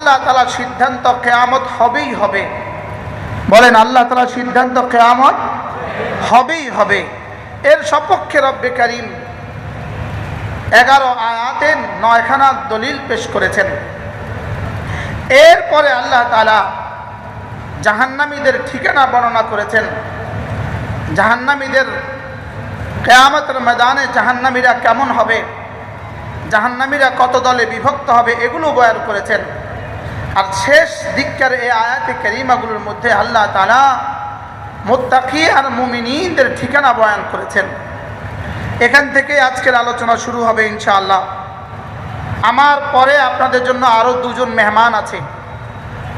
আল্লাহ তাআলার সিদ্ধান্ত কিয়ামত হবেই হবে। বলেন আল্লাহ তাআলার সিদ্ধান্ত কিয়ামত হবেই হবে। এর সপক্ষে রব্বে কারীম 11 আয়াতে 9খানা দলিল পেশ করেছেন। এরপরে আল্লাহ তাআলা জাহান্নামীদের ঠিকানা বর্ণনা করেছেন। জাহান্নামীদের কিয়ামতের ময়দানে জাহান্নামীরা কেমন হবে, জাহান্নামীরা কত দলে বিভক্ত হবে, এগুলো বয়ান করেছেন। আর শেষ দিককার এই আয়াতে কারিমাগুলোর মধ্যে আল্লাহ তাআলা মুত্তাকি আর মুমিনদের ঠিকানা বয়ান করেছেন। এখান থেকে আজকের আলোচনা শুরু হবে ইনশাআল্লাহ। আমার পরে আপনাদের জন্য আরও দুজন মেহমান আছে।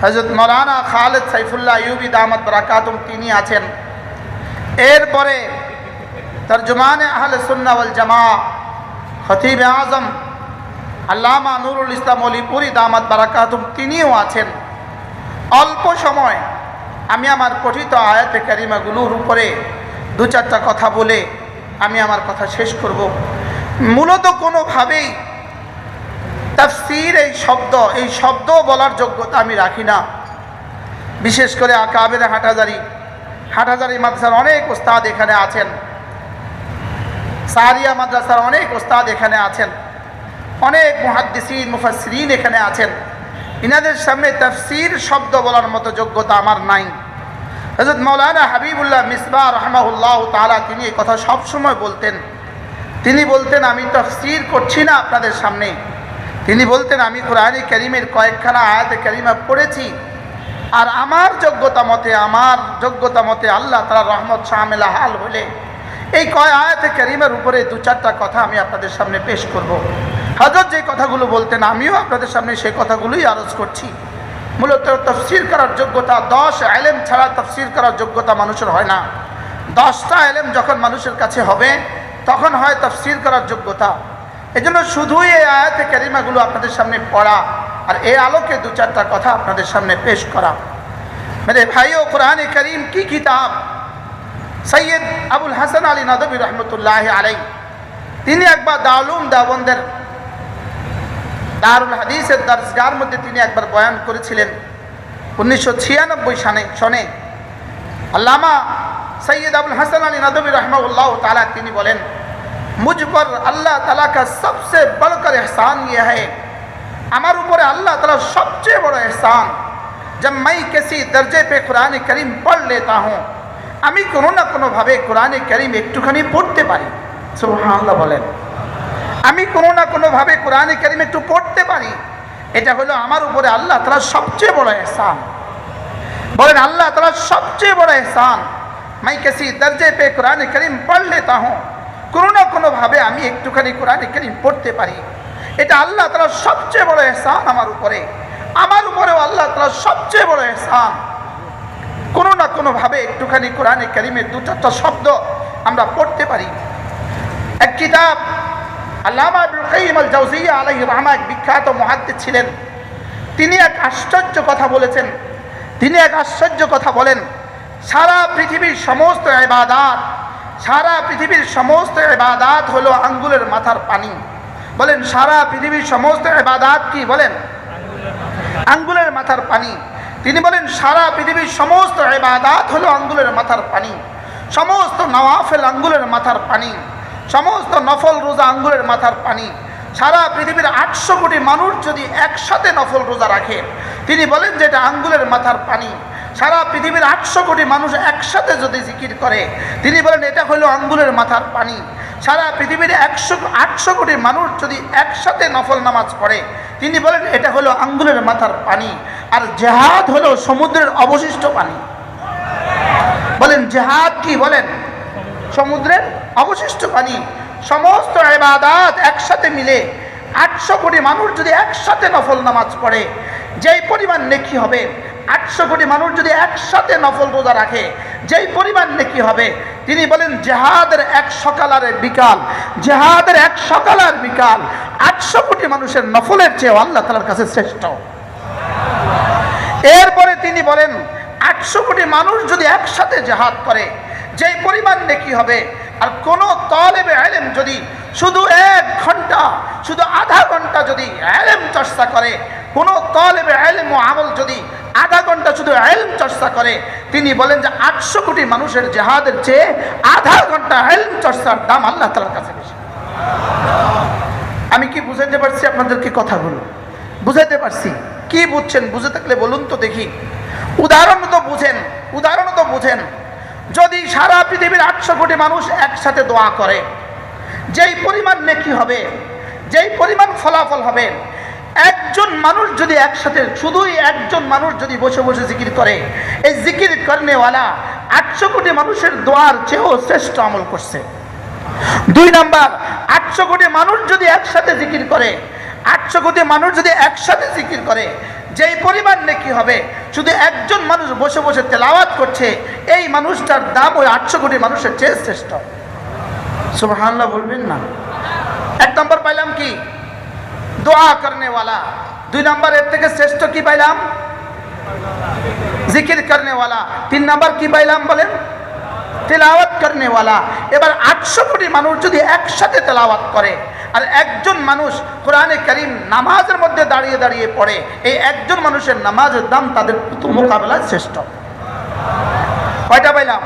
হযরত মাওলানা খালেদ সাইফুল্লাহ আইয়ুবী দামাত বারাকাতুম তিনি আছেন। এরপরে তরজমানে আহলে সুন্নাহ ওয়াল জামাআহ খতিব আজম আল্লামা নুরুল ইসলাম অলিপুরি দামাত বারাকাতুম তিনিও আছেন। অল্প সময় আমি আমার পঠিত আয়াতে কারিমাগুলোর উপরে 2-4টা কথা বলে আমি আমার কথা শেষ করব। মূলত কোনোভাবেই তাফসীর এই শব্দ বলার যোগ্যতা আমি রাখি না। বিশেষ করে আকাবের হাটহাজারী মাদ্রাসার অনেক ওস্তাদ এখানে আছেন, সারিয়া মাদ্রাসার অনেক ওস্তাদ এখানে আছেন, অনেক মুহাদ্দিসিন মুফাসসিরিন এখানে আছেন। ইনাদের সামনে তাফসীর শব্দ বলার মতো যোগ্যতা আমার নাই। হযরত মাওলানা হাবিবুল্লাহ মিসবাহ রাহমাহুল্লাহ তাআলা তিনি এই কথা সবসময় বলতেন। তিনি বলতেন আমি তাফসীর করছি না আপনাদের সামনে, তিনি বলতেন আমি কোরআনে কারীমের কয়েকখানা আয়াতে কারিমা পড়েছি, আর আমার যোগ্যতা মতে আল্লাহ তাআলার রহমত শামিল হাল হলে এই কয় আয়াতে কারিমার উপরে 2-4টা কথা আমি আপনাদের সামনে পেশ করব। হযরত যে কথাগুলো বলতেন আমিও আপনাদের সামনে সেই কথাগুলোই আরজ করছি। মূলত তাফসীর করার যোগ্যতা 10 ইলম ছাড়া তাফসীর করার যোগ্যতা মানুষের হয় না। 10টা ইলম যখন মানুষের কাছে হবে তখন হয় তাফসীর করার যোগ্যতা। এজন্য শুধুই এই আয়াতে কারিমাগুলো আপনাদের সামনে পড়া আর এই আলোকে 2-4টা কথা আপনাদের সামনে পেশ করা। মেরে ভাইও, কোরআনে কারীম কি কিতাব! সৈয়দ আবুল হাসান আলী নদভী রহমতুল্লাহ আলাইহি তিনি একবার দেওবন্দের দারুল হাদিসের দরসগার মধ্যে তিনি একবার বয়ান করেছিলেন 1996 সনে। আল্লামা সৈয়দ আবুল হাসান আলী নদভী রহমাহুল্লাহ তাআলা তিনি বলেন, मुझ पर अल्लाह ताला का सबसे बढ़कर एहसान यह है, हमारे ऊपर अल्लाह ताला सबसे बड़ा एहसान, जब मैं किसी दर्जे पे कुरान करीम पढ़ लेता हूँ, আমি কোনো না কোনোভাবে কোরআনে কারীম একটুখানি পড়তে পারি। সুবহানাল্লাহ বলেন, আমি কোনো না কোনোভাবে কোরআনে কারীম একটু পড়তে পারি, এটা হলো আমার উপরে আল্লাহ তাআলার সবচেয়ে বড় এহসান। বলেন আল্লাহ তাআলার সবচেয়ে বড় এহসান, मैं किसी दर्जे पे कुरान करीम पढ़ लेता हूँ, কোনো না কোনোভাবে আমি একটুখানি কোরআনে কারীম পড়তে পারি, এটা আল্লাহ তাআলার সবচেয়ে বড় এহসান আমার উপরেও আল্লাহ তাআলার সবচেয়ে বড় এহসান। কোনো না কোনোভাবে একটুখানি কোরআনে কারীমের 2-4টা শব্দ আমরা পড়তে পারি। এক কিতাব আল্লামা ইবনুল কাইয়িম আল জাওজিয়া আলাইহি রাহমাহ এক বিখ্যাত মুহাদ্দিস ছিলেন। তিনি এক আশ্চর্য কথা বলেন, সারা পৃথিবীর সমস্ত ইবাদাত হলো আঙ্গুলের মাথার পানি। বলেন সারা পৃথিবীর সমস্ত ইবাদাত কি? বলেন আঙ্গুলের মাথার পানি। তিনি বলেন সারা পৃথিবীর সমস্ত ইবাদাত হলো আঙ্গুলের মাথার পানি, সমস্ত নওয়াফিল আঙ্গুলের মাথার পানি, সমস্ত নফল রোজা আঙ্গুলের মাথার পানি। সারা পৃথিবীর 800 কোটি মানুষ যদি একসাথে নফল রোজা রাখে, তিনি বলেন যে এটা আঙ্গুলের মাথার পানি। সারা পৃথিবীর 800 কোটি মানুষ একসাথে যদি জিকির করে, তিনি বলেন এটা হলো আঙ্গুলের মাথার পানি। সারা পৃথিবীর 800 কোটি মানুষ যদি একসাথে নফল নামাজ পড়ে, তিনি বলেন এটা হলো আঙ্গুলের মাথার পানি। আর জিহাদ হলো সমুদ্রের অবশিষ্ট পানি। বলেন জিহাদ কি? বলেন সমুদ্রের অবশিষ্ট পানি। সমস্ত ইবাদত একসাথে মিলে 800 কোটি মানুষ যদি একসাথে নফল নামাজ পড়ে, যেই পরিমাণ নেকি হবে, 800 কোটি মানুষ যদি একসাথে নফল রোজা রাখে, যেই পরিমাণ নেকি হবে, তিনি বলেন জিহাদের এক সকাল আর বিকাল 800 কোটি মানুষের নফলের চেয়ে আল্লাহ তাআলার কাছে শ্রেষ্ঠ। এরপরে তিনি বলেন 800 কোটি মানুষ যদি একসাথে জিহাদ করে, যেই পরিমাণ নেকি হবে, আর কোন তালেবে ইলম যদি শুধু 1 ঘন্টা, শুধু আধা ঘন্টা যদি ইলম চর্চা করে, কোন তালেবে ইলম ইলম ও আমল যদি আধা ঘন্টা শুধু ইলম চর্চা করে, তিনি বলেন যে 800 কোটি মানুষের জিহাদের চেয়ে আধা ঘন্টা ইলম চর্চার দাম আল্লাহ তাআলার কাছে বেশি। আমি কি বুঝাইতে পারছি আপনাদেরকে কথাগুলো? বুঝাইতে পারছি? কি বুঝছেন? বুঝে থাকলে বলুন তো দেখি। উদাহরণ তো বুঝেন। যদি সারা পৃথিবীর 800 কোটি মানুষ একসাথে দোয়া করে, যেই পরিমাণ নেকি হবে, যেই পরিমাণ ফলাফল হবে, একজন মানুষ যদি একসাথে, শুধুই একজন মানুষ যদি বসে বসে জিকির করে, এই জিকির করনেওয়ালা 800 কোটি মানুষের দোয়ার চেয়েও শ্রেষ্ঠ আমল করছে। 2 নাম্বার, 800 কোটি মানুষ যদি একসাথে জিকির করে, 800 কোটি মানুষ যদি একসাথে জিকির করে, যেই পরিমাণ নেকি হবে, শুধু একজন মানুষ বসে বসে তেলাওয়াত করছে, এই মানুষটার দাম ওই 800 কোটি মানুষের চেয়ে শ্রেষ্ঠ। সুবহানাল্লাহ বলবেন না? 1 নম্বর পাইলাম কি? দোয়া করনেওয়ালা। 2 নম্বর এর থেকে শ্রেষ্ঠ কি পাইলাম? জিকির করনেওয়ালা। 3 নম্বর কি পাইলাম বলেন? তেলাওয়াত করনেওয়ালা। এবার 800 কোটি মানুষ যদি একসাথে তেলাওয়াত করে, আর একজন মানুষ কোরআনে কারীম নামাজের মধ্যে দাঁড়িয়ে দাঁড়িয়ে পড়ে, এই একজন মানুষের নামাজের দাম তাদের মোকাবেলায় শ্রেষ্ঠ। কয়টা পাইলাম?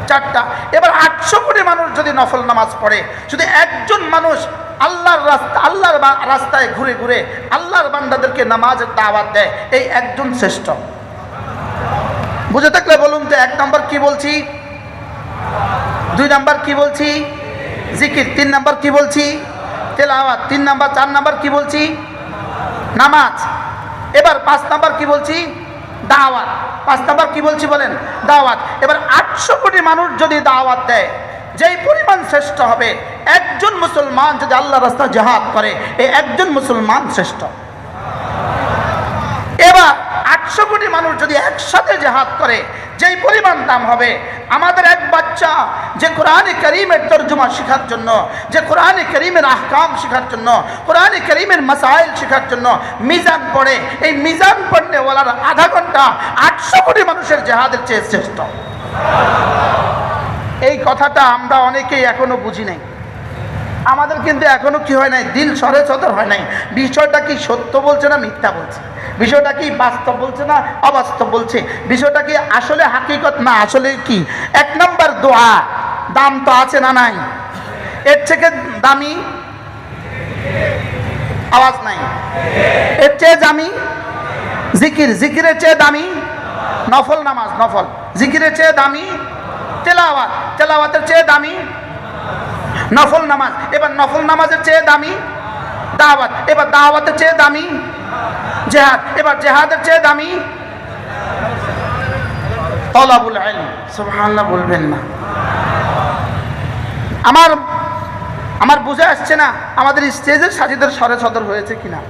4টা। এবার 800 কোটি মানুষ যদি নফল নামাজ পড়ে, শুধু একজন মানুষ আল্লাহর রাস্তায় ঘুরে ঘুরে আল্লাহর বান্দাদেরকে নামাজের দাওয়াত দেয়, এই একজন শ্রেষ্ঠ। বুঝে থাকলে বলুন তো 1 নম্বর কি বলছি, 2 নম্বর কি বলছি? জিকির। 3 নম্বর কি বলছি? তেলাওয়াত। 3 নম্বর, 4 নম্বর কি বলছি? নামাজ। এবার 5 নম্বর কি বলছি? দাওয়াত। 5 নম্বর কি বলছি বলেন? দাওয়াত। এবার 800 কোটি মানুষ যদি দাওয়াত দেয়, যেই পরিমাণ শ্রেষ্ঠ হবে, একজন মুসলমান যদি আল্লাহর রাস্তায় জিহাদ করে, এই একজন মুসলমান শ্রেষ্ঠ। এবার 800 কোটি মানুষ যদি একসাথে জিহাদ করে, যেই পরিমাণ দাম হবে, আমাদের এক বাচ্চা যে কোরআনে কারীমের তরজমা শেখার জন্য, যে কোরআনে কারীমের আহকাম শেখার জন্য, কোরআনে কারীমের মাসাইল শেখার জন্য মিজান পড়ে, এই মিজান পড়নেওয়ালার আধা ঘন্টা 800 কোটি মানুষের জিহাদের চেয়ে শ্রেষ্ঠ। এই কথাটা আমরা অনেকেই এখনো বুঝি নাই। আমাদের কিন্তু এখনো কি হয় নাই, দিল সরে সদর হয় নাই। বিষয়টা কি সত্য বলছে না মিথ্যা বলছে, বিষয়টা কি বাস্তব বলছে না অবাস্তব বলছে, বিষয়টা কি আসলে হাকিকত না আসলে কি। 1 নম্বর দোয়া, দাম তো আছে না নাই? এর থেকে দামি আওয়াজ নাই, এর চেয়ে দামি জিকির, জিকিরের চেয়ে দামি নফল নামাজ, নফল জিকিরের চেয়ে দামি তেলাওয়াত, তেলাওয়াতের চেয়ে দামি নফল নামাজ, এবার নফল নামাজের চেয়ে দামি দাওয়াত, এবার দাওয়াতের চেয়ে দামি জিহাদ, এবার জিহাদের চেয়ে দামি তলাবুল ইলম। সুবহানাল্লাহ বলবেন না? আমার বুঝে আসছে না আমাদের স্টেজের সাথীদের সরে সদর হয়েছে কিনা?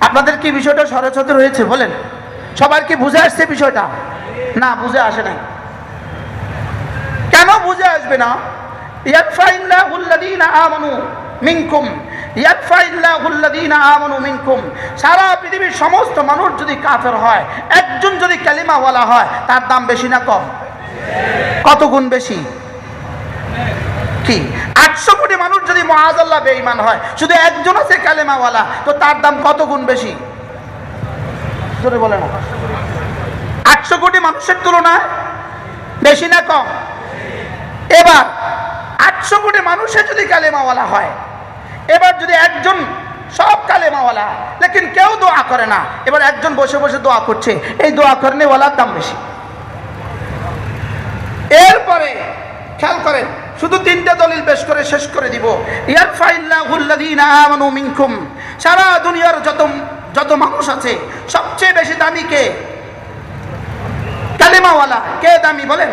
আপনাদের কি বিষয়টা সরে সদর হয়েছে বলেন? সবার কি বুঝে আসছে বিষয়টা? না, বুঝে আসে নাই। কেন বুঝে আসবে না? ইয়ারফাইল্লাহুল্লাযীনা আমানু মিনকুম, ইয়ারফাইল্লাহুল্লাযীনা আমানু মিনকুম। সারা পৃথিবীর সমস্ত মানুষ যদি কাফের হয়, একজন যদি কালিমাওয়ালা হয়, তার দাম বেশি না কম? কত গুণ বেশি? কি 800 কোটি মানুষ যদি মুআযাল্লাহ বেঈমান হয়, শুধু একজন আছে কালিমাওয়ালা, তো তার দাম কত গুণ বেশি? জোরে বলে না। 800 কোটি মানুষের তুলনায় বেশি না কম? এবার 800 কোটি মানুষের যদি কালেমাওয়ালা হয়, এবার যদি একজন সব কালেমাওয়ালা লেকিন কেউ দোয়া করে না, এবার একজন বসে বসে দোয়া করছে, এই দোয়া করনেওয়ালার দাম বেশি। এরপরে খেয়াল করেন, শুধু 3টে দলিল পেশ করে শেষ করে দিব। ইয়ারফাইল্লাহুল্লাযীনা আমানু মিনকুম, সারা দুনিয়ার যত মানুষ আছে সবচেয়ে বেশি দামি কে? কালেমাওয়ালা। কে দামি বলেন?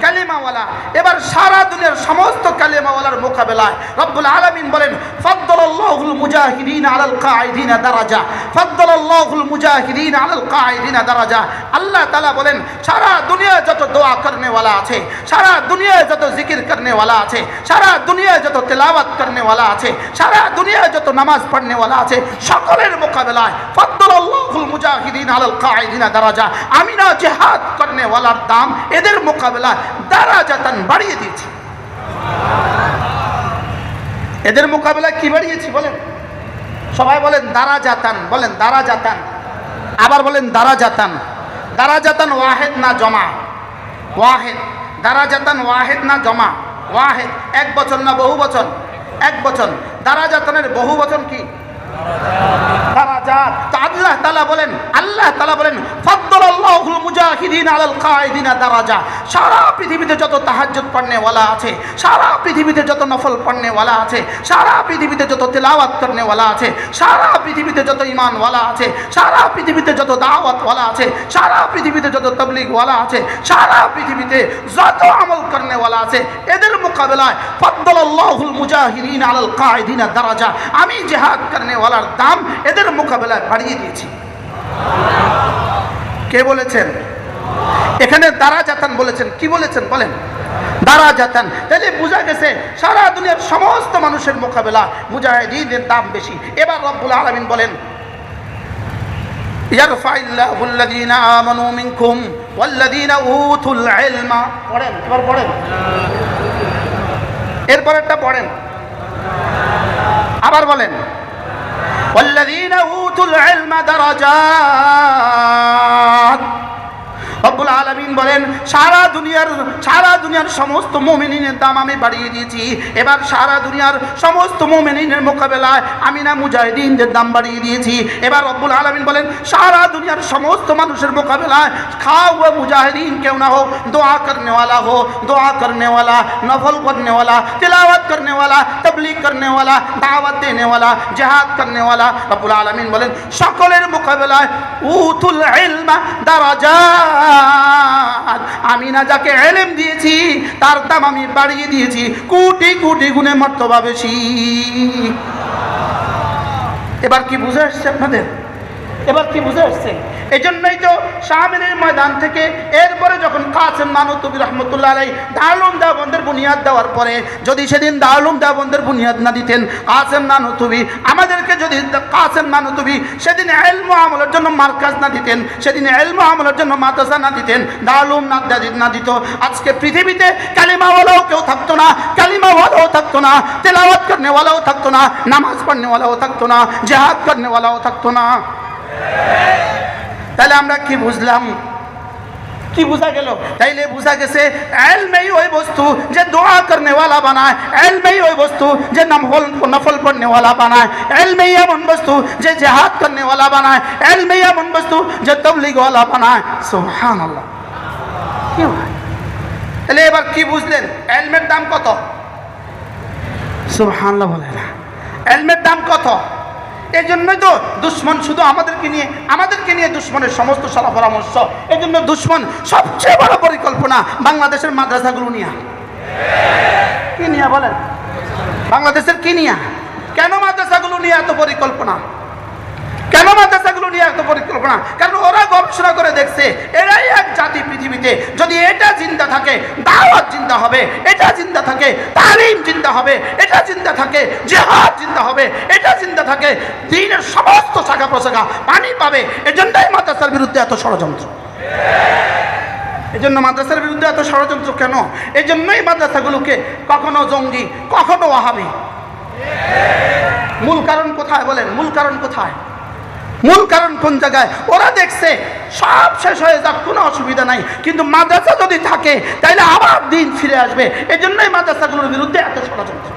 কালিমাওয়ালা। এবার সারা দুনিয়ার সমস্ত কালিমাওয়ালার মোকাবেলায় রব্বুল আলামিন বলেন, ফাদ্দালাল্লাহুল মুজাহিদিন আলাল কাঈদিনা দারাজা, ফাদ্দালাল্লাহুল মুজাহিদিন আলাল কাঈদিনা দারাজা। আল্লাহ তাআলা বলেন, সারা দুনিয়ায় যত দোয়া করনেওয়ালা আছে, সারা দুনিয়ায় যত জিকির করনেওয়ালা আছে, সারা দুনিয়ায় যত তেলাওয়াত করনেওয়ালা আছে, সারা দুনিয়ায় যত নামাজ পড়নেওয়ালা আছে, সকলের মোকাবেলায় ফাদ্দালাল্লাহুল মুজাহিদিন আলাল কাঈদিনা দারাজা, আমি না জিহাদ করনেওয়ালার দাম এদের মোকাবেলায় দারাজাতান বাড়িয়ে দিয়েছি। এদের মোকাবেলায় কি বাড়িয়েছি বলেন? সবাই বলেন দারাজাতান, বলেন দারাজাতান, আবার বলেন দারাজাতান। দারাজাতান ওয়াহেদ না জমা? ওয়াহেদ। দারাজাতান ওয়াহেদ না জমা? ওয়াহেদ। এক বচন না বহু বচন? এক বচন। দারাজাতানের বহু বচন কি? দারাজাত। তো আল্লাহ তাআলা বলেন, আল্লাহ তাআলা বলেন ফাদ্দালাল্লাহুল মুজাহিদিন আলাল কায়দিনা দারাজা। সারা পৃথিবীতে যত তাহাজ্জুদ পড়নেওয়ালা আছে, সারা পৃথিবীতে যত নফল পড়নেওয়ালা আছে, সারা পৃথিবীতে যত তেলাওয়াত করনেওয়ালা আছে, সারা পৃথিবীতে যত ঈমানওয়ালা আছে, সারা পৃথিবীতে যত দাওয়াতওয়ালা আছে, সারা পৃথিবীতে যত তাবলীগওয়ালা আছে, সারা পৃথিবীতে যত আমল করনেওয়ালা আছে, এদের মোকাবেলায় ফাদ্দালাল্লাহুল মুজাহিদিন আলাল কায়দিনা দারাজা, আমি জিহাদ করনেওয়ালার দাম এদের মোকাবেলায় বাড়িয়ে দিয়েছি। কে বলেছেন? এখানে দারাজাতান বলেছেন। কি বলেছেন বলেন? দারাজাতান। তাহলে বোঝা গেছে সারা দুনিয়ার সমস্ত মানুষের মোকাবেলা মুজাহিদিনের দাম বেশি। এবার রব্বুল আলামিন বলেন ইয়ারফাইল্লাহুল্লাযীনা আমানু মিনকুম ওয়াল্লাযীনা উতুল ইলমা। পড়েন, এবার পড়েন, এরপরেরটা পড়েন, আবার বলেন ওয়াল্লাযীনা উতুল ইলমা দারাজাত। রব্বুল আলামিন বলেন সারা দুনিয়ার সমস্ত মুমিনিনের দাম আমি বাড়িয়ে দিয়েছি। এবার সারা দুনিয়ার সমস্ত মুমিনিনের মোকাবেলায় আমি না মুজাহিদিনদের দাম বাড়িয়ে দিয়েছি। এবার রব্বুল আলামিন বলেন সারা দুনিয়ার সমস্ত মানুষের মোকাবেলায় খাও ও মুজাহিদিন কেউ না हो, दुआ करने वाला हो, दुआ करने वाला, नफल करने वाला, तिलावत करने वाला, तबलीग करने वाला, दावत देने वाला, जिहाद करने वाला। रब्बुल आलमीन বলেন সকলের মোকাবেলায় উতুল ইলমা দারাজাত, আমি না যাকে ইলম দিয়েছি তার দাম আমি বাড়িয়ে দিয়েছি কোটি কোটি গুণে মর্তবা বেশি। এবার কি বুঝে আসছে আপনাদের? এবার কি বুঝে আসছে? এই জন্যই তো শামিনের ময়দান থেকে এরপরে যখন কাসেম নানুতুবি রহমতুল্লাহ আলাইহি দারুল দেওবন্দের বুনিয়াদ দেওয়ার পরে যদি সেদিন দারুল দেওবন্দের বুনিয়াদ না দিতেন কাসেম নানুতুবি আমাদেরকে, যদি কাসেম নানুতুবি সেদিন ইলম আমলের জন্য মার্কাজ না দিতেন, সেদিন ইলম আমলের জন্য মাদ্রাসা না দিতেন, দারুল না দিত, আজকে পৃথিবীতে কালিমাওয়ালাও কেউ থাকতো না, কালিমাওয়ালাও থাকতো না, তেলাওয়াত করনেওয়ালাও থাকতো না, নামাজ পড়নেওয়ালাও থাকতো না, জিহাদ করনেওয়ালাও থাকতো না। তাহলে আমরা কি বুঝলাম? কি বোঝা গেল? তাইলে বোঝা গেছে ইলমই ওই বস্তু যে দোয়া করনেওয়ালা বানায়, ইলমই ওই বস্তু যে নফল পড়নেওয়ালা বানায়, ইলমই এমন বস্তু যে জিহাদ করনেওয়ালা বানায়, ইলমই এমন বস্তু যে তাবলীগওয়ালা বানায়। সুবহানাল্লাহ। কি হয়? তাহলে এবার কি বুঝলেন? ইলমের দাম কত? সুবহানাল্লাহ বলে না। ইলমের দাম কত? এই জন্যই তো দুশ্মন শুধু আমাদেরকে নিয়ে দুশ্মনের সমস্ত সালা পরামর্শ। এই জন্য দুশ্মন সবচেয়ে বড় পরিকল্পনা বাংলাদেশের মাদ্রাসাগুলো নিয়ে। কি নিয়ে বলেন? বাংলাদেশের কি নিয়ে? কেন মাদ্রাসাগুলো নিয়ে এত পরিকল্পনা? কেন মাদ্রাসাগুলো নিয়ে এত পরিকল্পনা? কারণ ওরা গবেষণা করে দেখছে এরাই এক জাতি পৃথিবীতে, যদি এটা চিন্তা থাকে দাওয়াত চিন্তা হবে, এটা চিন্তা থাকে তালিম চিন্তা হবে, এটা চিন্তা থাকে জিহাদ চিন্তা হবে, এটা চিন্তা থাকে দ্বীনের সমস্ত শাখা প্রশাখা পানি পাবে। এজন্যই মাদ্রাসার বিরুদ্ধে এত ষড়যন্ত্র। এজন্য মাদ্রাসার বিরুদ্ধে এত ষড়যন্ত্র কেন? এই জন্যই মাদ্রাসাগুলোকে কখনো জঙ্গি, কখনো ওয়াহাবি। মূল কারণ কোথায় বলেন? মূল কারণ কোথায়? মূল কারণ কোন জায়গায়? ওরা দেখছে সব শেষ হয়ে যাক, কোনো অসুবিধা নাই, কিন্তু মাদ্রাসা যদি থাকে তাহলে আবার দিন ফিরে আসবে। এই জন্যই মাদ্রাসাগুলোর বিরুদ্ধে এত ষড়যন্ত্র।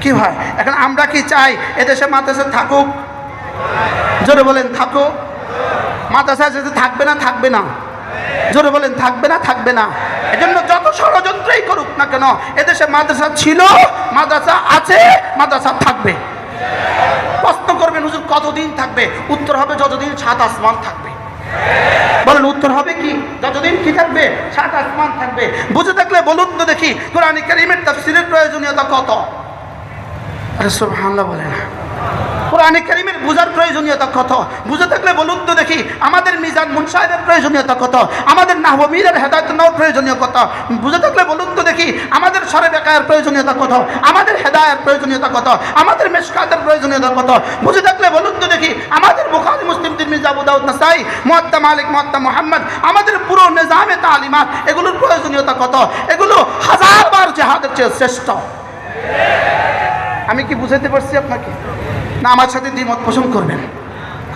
কি হয় এখন? আমরা কি চাই এদেশে মাদ্রাসা থাকুক? জোরে বলেন থাকুক। মাদ্রাসা যদি থাকবে না, থাকবে না। জোরে বলেন থাকবে না, থাকবে না। এজন্য যত ষড়যন্ত্রই করুক না কেন, এদেশে মাদ্রাসা ছিল, মাদ্রাসা আছে, মাদ্রাসা থাকবে। প্রশ্ন করবেন হুজুর কতদিন থাকবে? উত্তর হবে যতদিন সাত আসমান থাকবে। বলেন উত্তর হবে কি? যতদিন কি থাকবে? সাত আসমান থাকবে। বুঝে থাকলে বলুন তো দেখি কোরআন কারীমের তাফসীরের প্রয়োজনীয়তা কত? আরে সুবহানাল্লাহ বলে না। কোরআন কারীমের বুঝার প্রয়োজনীয়তা কত? বুঝে থাকলে বলুন তো দেখি আমাদের মিজান মুনসাহিদের প্রয়োজনীয়তা কত? আমাদের নাহব মীরের হেদায়েত নাও প্রয়োজনীয় কত? বুঝে থাকলে বলুন তো দেখি আমাদের সরে বেকায়ের প্রয়োজনীয়তা কত? আমাদের হেদায়ের প্রয়োজনীয়তা কত? আমাদের মিশকাতের প্রয়োজনীয়তা কত? বুঝে থাকলে বলুন তো দেখি আমাদের বুখারী, মুসলিম, তিরমিজি, আবু দাউদ, নাসাই, মুওয়াত্তা মালিক, মুওয়াত্তা মুহাম্মদ, আমাদের পুরো নিজামে তালিমাত, এগুলোর প্রয়োজনীয়তা কত? এগুলো হাজারবার জিহাদের চেয়ে শ্রেষ্ঠ। আমি কি বুঝাতে পারছি আপনাকে? না আমার সাথে দ্বিমত পোষণ করবেন?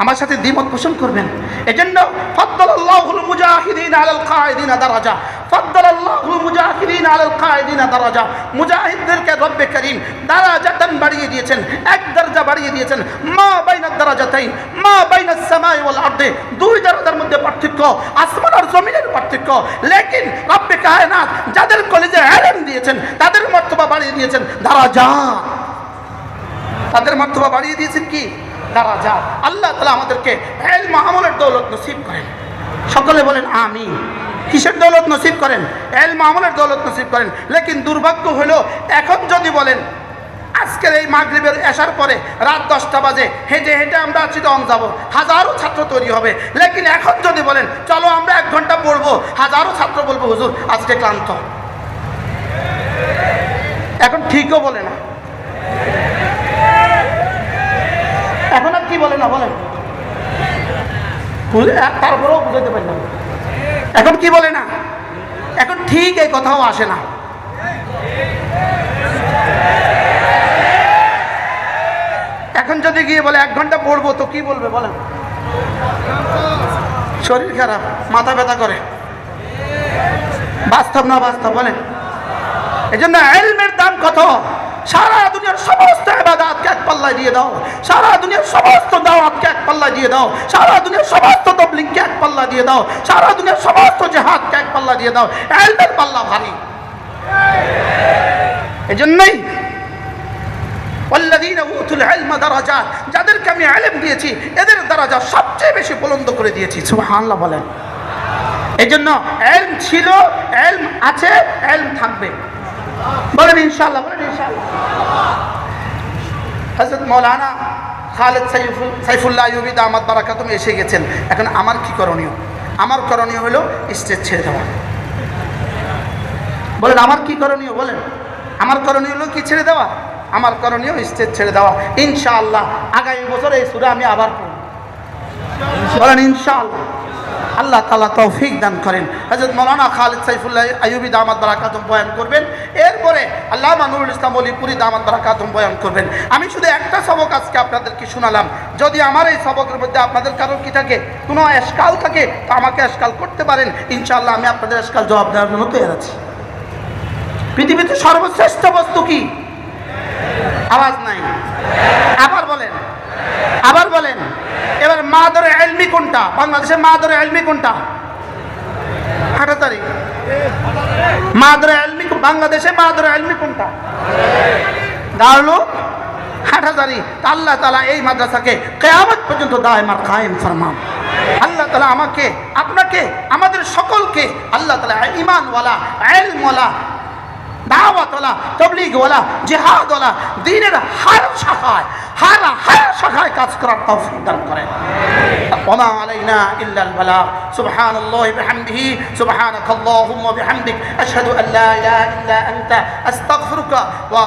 আমার সাথে দ্বিমত পোষণ করবেন? এজন্য ফাদ্দালাল্লাহুল মুজাহিদিন আলাল কায়দিনা দারাজা, ফাদ্দালাল্লাহুল মুজাহিদিন আলাল কায়দিনা দারাজা। মুজাহিদদেরকে রব্বে কারীম দারাজাতান বাড়িয়ে দিয়েছেন, এক দরজা বাড়িয়ে দিয়েছেন। মা বাইনাদ দারাজাতাইন, মা বাইনাস সামাই ওয়াল আরদি, দুই দরজার মধ্যে পার্থক্য, আসমান আর জমিনের পার্থক্য। লেকিন রব্বে কায়নাত যাদের কলিজে ইলম দিয়েছেন তাদের মর্তবা বাড়িয়ে দিয়েছেন দারাজা, তাদের মর্তবা বাড়িয়ে দিয়েছেন কি? দারাজা। আল্লাহ তাআলা আমাদেরকে ইলম আমলের দৌলত নসিব করেন। সকলে বলেন আমিন। কিসের দৌলত নসিব করেন? ইলম আমলের দৌলত নসিব করেন। লেকিন দুর্ভাগ্য হলো এখন যদি বলেন আজকের এই মাগরিবের এশার পরে রাত 10টা বাজে হেঁটে হেঁটে আমরা চিটং যাব, হাজারো ছাত্র তৈরি হবে। লেকিন এখন যদি বলেন চলো আমরা 1 ঘন্টা পড়বো, হাজারো ছাত্র বলবো হুজুর আজকে ক্লান্ত। এখন ঠিকও বলে না, এখন আর কি বলে না বলেন, তারপরেও বুঝাতে পারলাম এখন কি বলে না, এখন ঠিক এই কথাও আসে না। এখন যদি গিয়ে বলে 1 ঘন্টা পড়বো তো কি বলবে বলেন? শরীর খারাপ, মাথা ব্যথা করে। বাস্তব না বাস্তব বলেন? এই জন্য ইলমের দাম কত? সারা দুনিয়ার সমস্ত ইবাদতকে এক পাল্লায় দিয়ে দাও, সারা দুনিয়ার সমস্ত দাওয়াতকে এক পাল্লায় দিয়ে দাও, সারা দুনিয়ার সমস্ত তাবলীগকে এক পাল্লা দিয়ে দাও, সারা দুনিয়ার সমস্ত জিহাদকে এক পাল্লা দিয়ে দাও, ইলমের পাল্লা ভারী। এজন্যই ওয়াল্লাযীনা উতুল ইলমা দারাজাত, যাদেরকে আমি ইলম দিয়েছি এদের দরজা সবচেয়ে বেশি বুলন্দ করে দিয়েছি। সুবহানাল্লাহ বলেন। এজন্য ইলম ছিল, ইলম আছে, ইলম থাকবে। বলেন ইনশাআল্লাহ, বলেন ইনশাআল্লাহ। হযরত মাওলানা খালিদ সাইফুল্লাহ আইয়ুবী দামাত বারাকাতুহু এসে গেছেন। এখন আমার কি করণীয়? আমার করণীয় হলো স্টেজ ছেড়ে দেওয়া। বলেন আমার কি করণীয়? বলেন আমার করণীয় হলো কি ছেড়ে দেওয়া? আমার করণীয় স্টেজ ছেড়ে দেওয়া। ইনশাআল্লাহ আগামী বছর এই সূরা আমি আবার পড়ব। বলেন ইনশাআল্লাহ। আল্লাহ তাআলা তৌফিক দান করেন। হযরত মাওলানা খালিদ সাইফুল্লাহ আইয়ুবী দামাত বারাকাতুহু বয়ান করবেন, এরপরে আল্লামা নুরুল ইসলাম ওলিপুরী দামাত বারাকাতুহু বয়ান করবেন। আমি শুধু একটা সবক আজকে আপনাদেরকে শোনালাম। যদি আমার এই সবকের মধ্যে আপনাদের কারোর কি থাকে, কোনো এশকাল থাকে তো আমাকে এশকাল করতে পারেন। ইনশাআল্লাহ আমি আপনাদের এশকাল জবাব দেওয়ার জন্য তৈরি আছি। পৃথিবীতে সর্বশ্রেষ্ঠ বস্তু কি? আওয়াজ নাই, আবার বলেন, আবার বলেন। এবার মাদরে ইলমি কোনটা? বাংলাদেশে মাদরে ইলমি কোনটা? হাটাতারি। মাদরে ইলমি বাংলাদেশে মাদরে ইলমি কোনটা? দারুল হাটাতারি। আল্লাহ তাআলা এই মাদ্রাসাকে কিয়ামত পর্যন্ত দায়মার কায়েম ফরমান। আল্লাহ তাআলা আমাকে, আপনাকে, আমাদের সকলকে আল্লাহ তাআলা ঈমানওয়ালা, ইলমওয়ালা, দাওয়াতওয়ালা, তাবলীগওয়ালা, জিহাদওয়ালা, দ্বীনের হার শাখায় কাজ করার তৌফিক দান করেন। ওয়া মা আলাইনা ইল্লাল বালাগ। সুবহানাল্লাহি বিহামদিহি, সুবহানাকাল্লাহুম্মা বিহামদিক, আশহাদু আল্লা ইলাহা ইল্লা আনতা, আস্তাগফিরুকা ওয়া